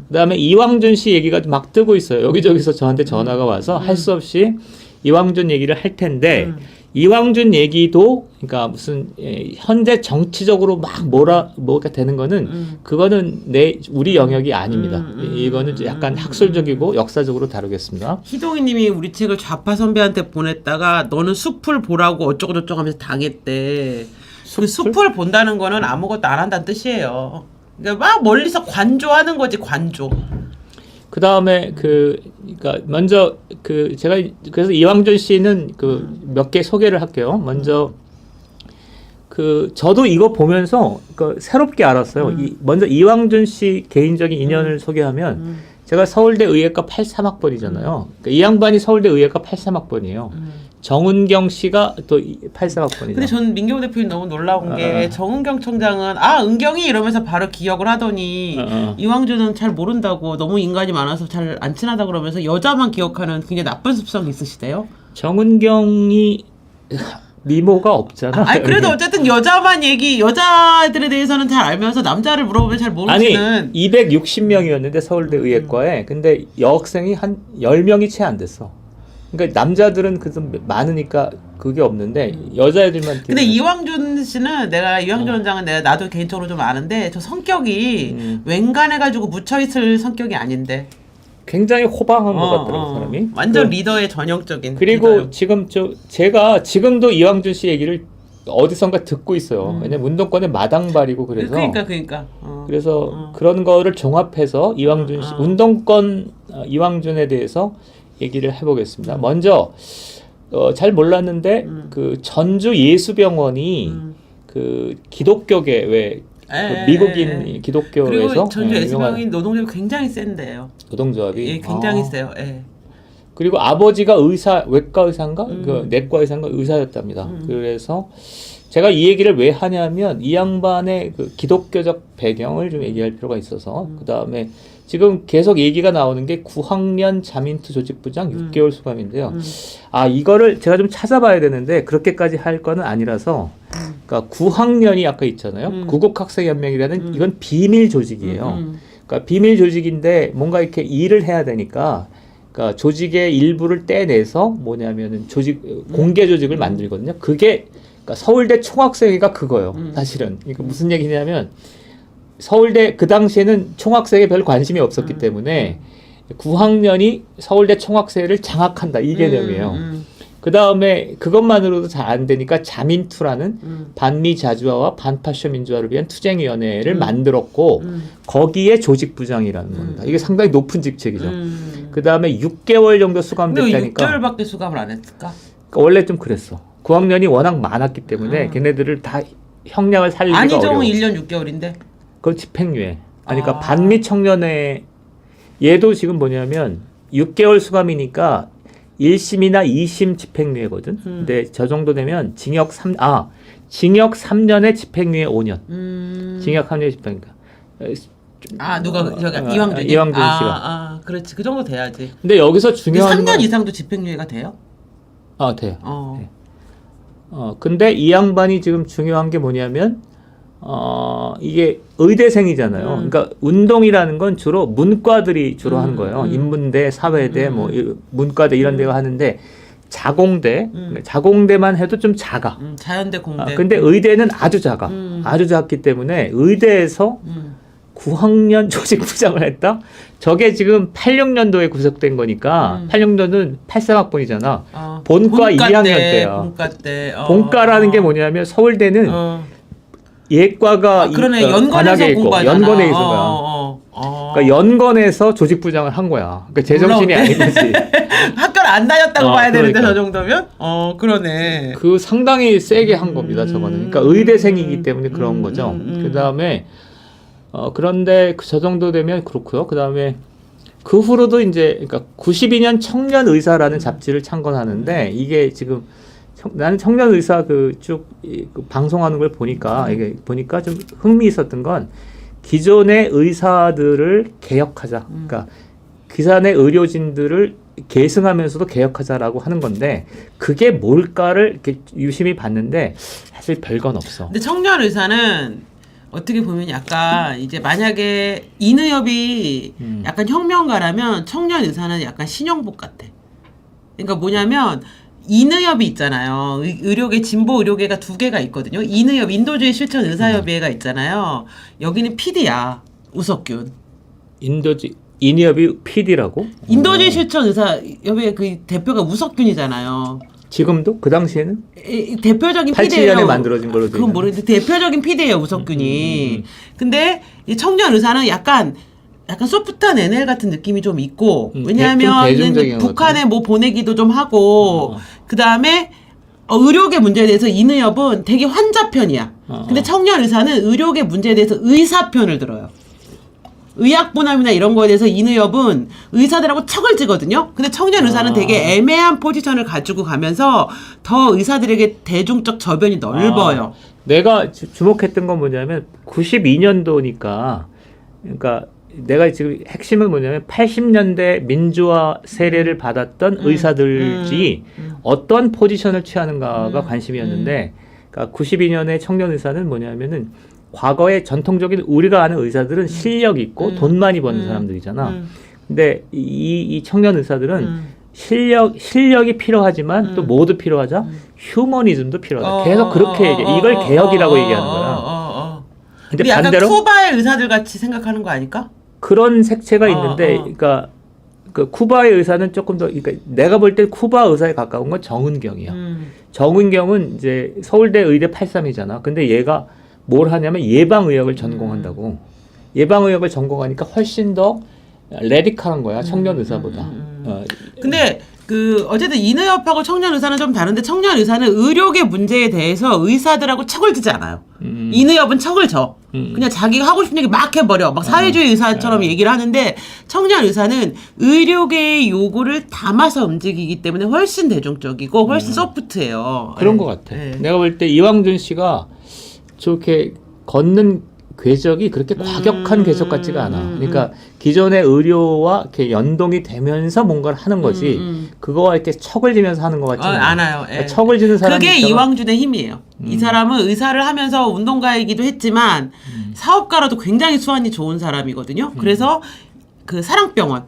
그다음에 이왕준 씨 얘기가 막 뜨고 있어요. 여기저기서 저한테 전화가 와서 할 수 없이 이왕준 얘기를 할 텐데 이왕준 얘기도 그러니까 무슨 현재 정치적으로 막 뭐가 되는 거는 그거는 우리 영역이 아닙니다. 이거는 약간 학술적이고 역사적으로 다루겠습니다. 희동이님이 우리 책을 좌파 선배한테 보냈다가 너는 숲을 보라고 어쩌고 저쩌고 하면서 당했대. 그 숲을 본다는 거는 아무것도 안 한다는 뜻이에요. 그러니까 막 멀리서 관조하는 거지, 관조. 그 다음에 그러니까 먼저 제가 그래서 이왕준 씨는 몇 개 소개를 할게요. 먼저 저도 이거 보면서 새롭게 알았어요. 먼저 이왕준 씨 개인적인 인연을 소개하면 제가 서울대 의예과 83학번이잖아요. 그러니까 이 양반이 서울대 의예과 83학번이에요. 정은경 씨가 또 83학번이죠. 근데 전 민경 대표님 너무 놀라운 게 정은경 청장은 은경이 이러면서 바로 기억을 하더니 이왕준은 잘 모른다고 너무 인간이 많아서 잘 안 친하다 그러면서 여자만 기억하는 굉장히 나쁜 습성이 있으시대요. 정은경이 미모가 없잖아. 그래도 어쨌든 여자들에 대해서는 잘 알면서 남자를 물어보면 잘 모르시는. 아니 260명이었는데 서울대 의예과에 근데 여학생이 한 10명이 채 안 됐어. 그러니까 남자들은 많으니까 그게 없는데 여자애들만. 근데 이왕준 씨는 이왕준 원장은 나도 개인적으로 좀 아는데 저 성격이 웬간해가지고 묻혀있을 성격이 아닌데. 굉장히 호방한 것 같더라고 사람이. 완전 리더의 전형적인. 그리고 리더요. 지금 제가 지금도 이왕준 씨 얘기를 어디선가 듣고 있어요. 왜냐면 운동권의 마당발이고 그래서. 그러니까. 그래서 그런 거를 종합해서 이왕준 씨 운동권 이왕준에 대해서 얘기를 해보겠습니다. 먼저 잘 몰랐는데 전주 예수병원이 기독교계 미국인 기독교에서 그리고 전주 예수병원이 노동조합이 굉장히 센데요. 노동조합이 굉장히 세요. 그리고 아버지가 외과 의사인가 내과 의사인가 의사였답니다. 그래서 제가 이 얘기를 왜 하냐면 이 양반의 기독교적 배경을 좀 얘기할 필요가 있어서 그 다음에 지금 계속 얘기가 나오는 게 9학년 자민투 조직부장 6개월 수감인데요. 이거를 제가 좀 찾아봐야 되는데 그렇게까지 할 거는 아니라서 그러니까 9학년이 아까 있잖아요. 구국학생연맹이라는 이건 비밀 조직이에요. 그러니까 비밀 조직인데 뭔가 이렇게 일을 해야 되니까 그러니까 조직의 일부를 떼내서 뭐냐면은 공개 조직을 만들거든요. 그게 그러니까 서울대 총학생회가 그거예요. 사실은. 그러니까 무슨 얘기냐면 서울대 그 당시에는 총학생에 별 관심이 없었기 때문에 9학년이 서울대 총학생회를 장악한다 이 개념이에요. 그 다음에 그것만으로도 잘 안 되니까 자민투라는 반미자주화와 반파쇼민주화를 위한 투쟁위원회를 만들었고 거기에 조직부장이라는 겁니다. 이게 상당히 높은 직책이죠. 그 다음에 6개월 정도 수감됐다니까. 6개월밖에 수감을 안 했을까? 그러니까 원래 좀 그랬어. 9학년이 워낙 많았기 때문에 걔네들을 다 형량을 살리기가 어려워. 안희정은 1년 6개월인데? 그건 집행유예. 그러니까 반미 청년회 얘도 지금 뭐냐면 6개월 수감이니까 1심이나 2심 집행유예거든. 근데 저 정도 되면 징역 3년에 집행유예 5년. 징역 3년에 집행유예. 이왕준 씨가. 그렇지. 그 정도 돼야지. 근데 여기서 중요한 3년 이상도 집행유예가 돼요? 돼요. 네. 근데 이 양반이 지금 중요한 게 뭐냐면 이게 의대생이잖아요. 그러니까 운동이라는 건 주로 문과들이 주로 하는 거예요. 인문대, 사회대, 문과대 이런 데가 하는데 자공대만 해도 좀 작아. 자연대, 공대. 근데 의대는 아주 작아. 아주 작기 때문에 의대에서 9학년 조직부장을 했다? 저게 지금 86년도에 구속된 거니까 86년도는 83학번이잖아. 본과 2학년 때야. 본과 때. 본과라는 게 뭐냐면 서울대는 예과가 그러네. 연건에서 공부하잖아. 연건에 있는 거야. 그러니까 연건에서 조직부장을 한 거야. 그러니까 제정신이 아닌 거지. 학교를 안 다녔다고 봐야 되는데 그러니까. 저 정도면? 그러네. 상당히 세게 한 겁니다. 저거는. 그러니까 의대생이기 때문에 그런 거죠. 그 다음에 그런데 저 정도 되면 그렇고요. 그 다음에 그 후로도 이제 그러니까 92년 청년의사라는 잡지를 창건하는데 이게 지금 나는 청년 의사 쭉 방송하는 걸 보니까 이게 보니까 좀 흥미 있었던 건 기존의 의사들을 개혁하자. 그러니까 기존의 의료진들을 계승하면서도 개혁하자라고 하는 건데 그게 뭘까를 이렇게 유심히 봤는데 사실 별건 없어. 근데 청년 의사는 어떻게 보면 약간 이제 만약에 이느엽이 약간 혁명가라면 청년 의사는 약간 신영복 같아. 그러니까 뭐냐면 이느협이 있잖아요. 의료계 진보 의료계가 두 개가 있거든요. 이느협 인도주의 실천 의사협의회가 있잖아요. 여기는 PD야. 우석균. 인이협이 PD라고? 인도주의 실천 의사협의회 그 대표가 우석균이잖아요. 지금도 그 당시에는 대표적인 87년에 PD예요. 만들어진 걸로 그건 모르겠는데 대표적인 PD예요, 우석균이. 근데 이 청년 의사는 약간 소프트한 NL 같은 느낌이 좀 있고, 왜냐하면 대중적인 북한에 뭐 보내기도 좀 하고, 그 다음에 의료계 문제에 대해서 이느협은 되게 환자 편이야. 근데 청년 의사는 의료계 문제에 대해서 의사 편을 들어요. 의학분함이나 이런 거에 대해서 이느협은 의사들하고 척을 지거든요. 근데 청년 의사는 되게 애매한 포지션을 가지고 가면서 더 의사들에게 대중적 저변이 넓어요. 내가 주목했던 건 뭐냐면 92년도니까 그러니까 내가 지금 핵심은 뭐냐면 80년대 민주화 세례를 받았던 의사들이 어떤 포지션을 취하는가가 관심이었는데 그러니까 92년에 청년 의사는 뭐냐면은 과거에 전통적인 우리가 아는 의사들은 실력 있고 돈 많이 버는 사람들이잖아. 근데 이 청년 의사들은 실력이 필요하지만 또 뭐도 필요하자? 휴머니즘도 필요하다. 계속 그렇게 얘기해. 이걸 개혁이라고 얘기하는 거야. 근데 우리 약간 반대로 쿠바의 의사들 같이 생각하는 거 아닐까? 그런 색채가 있는데 그러니까 그 쿠바의 의사는 조금 더 그러니까 내가 볼 때 쿠바 의사에 가까운 건 정은경이야. 정은경은 이제 서울대 의대 83이잖아. 근데 얘가 뭘 하냐면 예방의학을 전공한다고. 예방의학을 전공하니까 훨씬 더 레디칼한 거야. 청년 의사보다. 근데 어쨌든 이느협하고 청년 의사는 좀 다른데 청년 의사는 의료계 문제에 대해서 의사들하고 척을 지지 않아요. 이느협은 척을 져. 그냥 자기가 하고 싶은 얘기 막 해버려. 막 사회주의 의사처럼 얘기를 하는데 청년 의사는 의료계의 요구를 담아서 움직이기 때문에 훨씬 대중적이고 훨씬 소프트해요. 그런 것 같아. 내가 볼 때 이왕준 씨가 저렇게 걷는 궤적이 그렇게 과격한 궤적 같지가 않아. 그러니까 기존의 의료와 이렇게 연동이 되면서 뭔가를 하는 거지. 그거와 이렇게 척을 지면서 하는 것 같지는 않아요. 그러니까 척을 지는 사람이 그게 있다가 이왕준의 힘이에요. 이 사람은 의사를 하면서 운동가이기도 했지만 사업가로도 굉장히 수완이 좋은 사람이거든요. 그래서 그 사랑병원,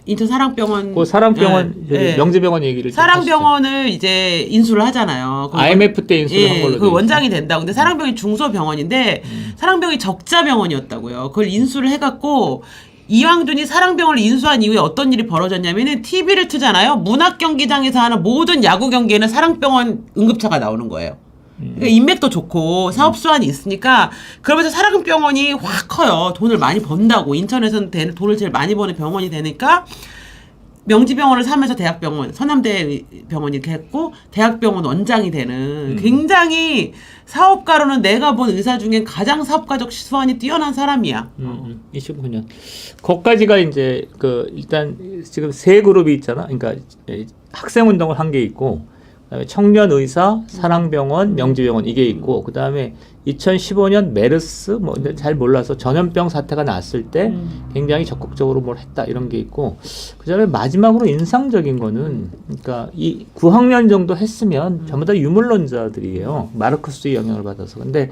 인천 사랑병원, 그 사랑병원 명지병원 얘기를 사랑병원을 이제 인수를 하잖아요. IMF 때 인수를 한 걸로 그 원장이 된다고. 근데 사랑병원이 중소병원인데 사랑병원이 적자병원이었다고요. 그걸 인수를 해갖고 이왕준이 사랑병원을 인수한 이후에 어떤 일이 벌어졌냐면은 TV를 트잖아요. 문학 경기장에서 하는 모든 야구 경기에는 사랑병원 응급차가 나오는 거예요. 그러니까 인맥도 좋고 사업 수완이 있으니까 그러면서 사랑병원이 확 커요. 돈을 많이 번다고. 인천에서는 돈을 제일 많이 버는 병원이 되니까 명지병원을 사면서 대학병원, 서남대 병원 이렇게 했고 대학병원 원장이 되는 굉장히 사업가로는 내가 본 의사 중엔 가장 사업가적 수완이 뛰어난 사람이야. 29년. 거기까지가 이제 일단 지금 세 그룹이 있잖아. 그러니까 학생 운동을 한 게 있고 그다음에 청년 의사, 사랑병원, 명지병원 이게 있고 그다음에 2015년 메르스 뭐 잘 몰라서 전염병 사태가 났을 때 굉장히 적극적으로 뭘 했다 이런 게 있고 그다음에 마지막으로 인상적인 거는 그러니까 이 9학년 정도 했으면 전부 다 유물론자들이에요. 마르크스의 영향을 받아서. 근데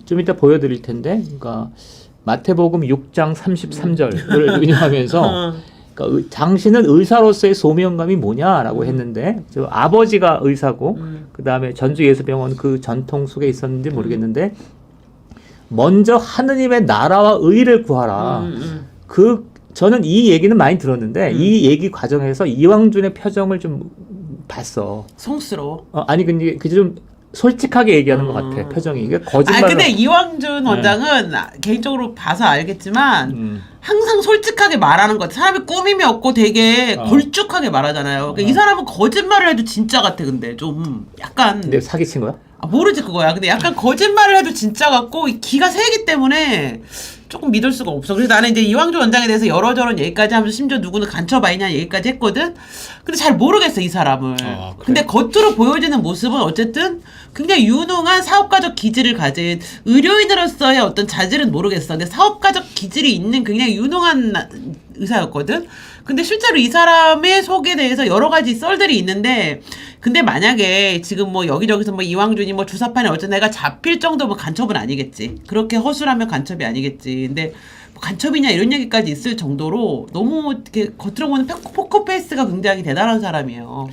좀 이따 보여드릴 텐데 그러니까 마태복음 6장 33절을 인용하면서 그러니까 당신은 의사로서의 소명감이 뭐냐라고 했는데 저 아버지가 의사고 그 다음에 전주 예수병원 그 전통 속에 있었는지 모르겠는데 먼저 하느님의 나라와 의를 구하라. 저는 이 얘기는 많이 들었는데 이 얘기 과정에서 이왕준의 표정을 좀 봤어. 성스러워. 아니 근데 좀 솔직하게 얘기하는 것 같아. 표정이. 이게 거짓말. 근데 이왕준 원장은 개인적으로 봐서 알겠지만 항상 솔직하게 말하는 것 같아. 사람이 꾸밈이 없고 되게 걸쭉하게 말하잖아요. 그러니까 이 사람은 거짓말을 해도 진짜 같아. 근데 좀 약간. 근데 사기친 거야? 모르지 그거야. 근데 약간 거짓말을 해도 진짜 같고 기가 세기 때문에 조금 믿을 수가 없어. 그래서 나는 이제 이왕준 원장에 대해서 여러저런 얘기까지 하면서 심지어 누구는 간첩아니냐 얘기까지 했거든. 근데 잘 모르겠어 이 사람을. 그래? 근데 겉으로 보여지는 모습은 어쨌든 굉장히 유능한 사업가적 기질을 가진 의료인으로서의 어떤 자질은 모르겠어. 근데 사업가적 기질이 있는 굉장히 유능한 의사였거든. 근데 실제로 이 사람의 속에 대해서 여러 가지 썰들이 있는데, 근데 만약에 지금 뭐 여기저기서 뭐 이왕준이 뭐 주사판에 어쨌든 내가 잡힐 정도면 간첩은 아니겠지. 그렇게 허술하면 간첩이 아니겠지. 근데 뭐 간첩이냐 이런 얘기까지 있을 정도로 너무 이렇게 겉으로 보는 포커페이스가 굉장히 대단한 사람이에요.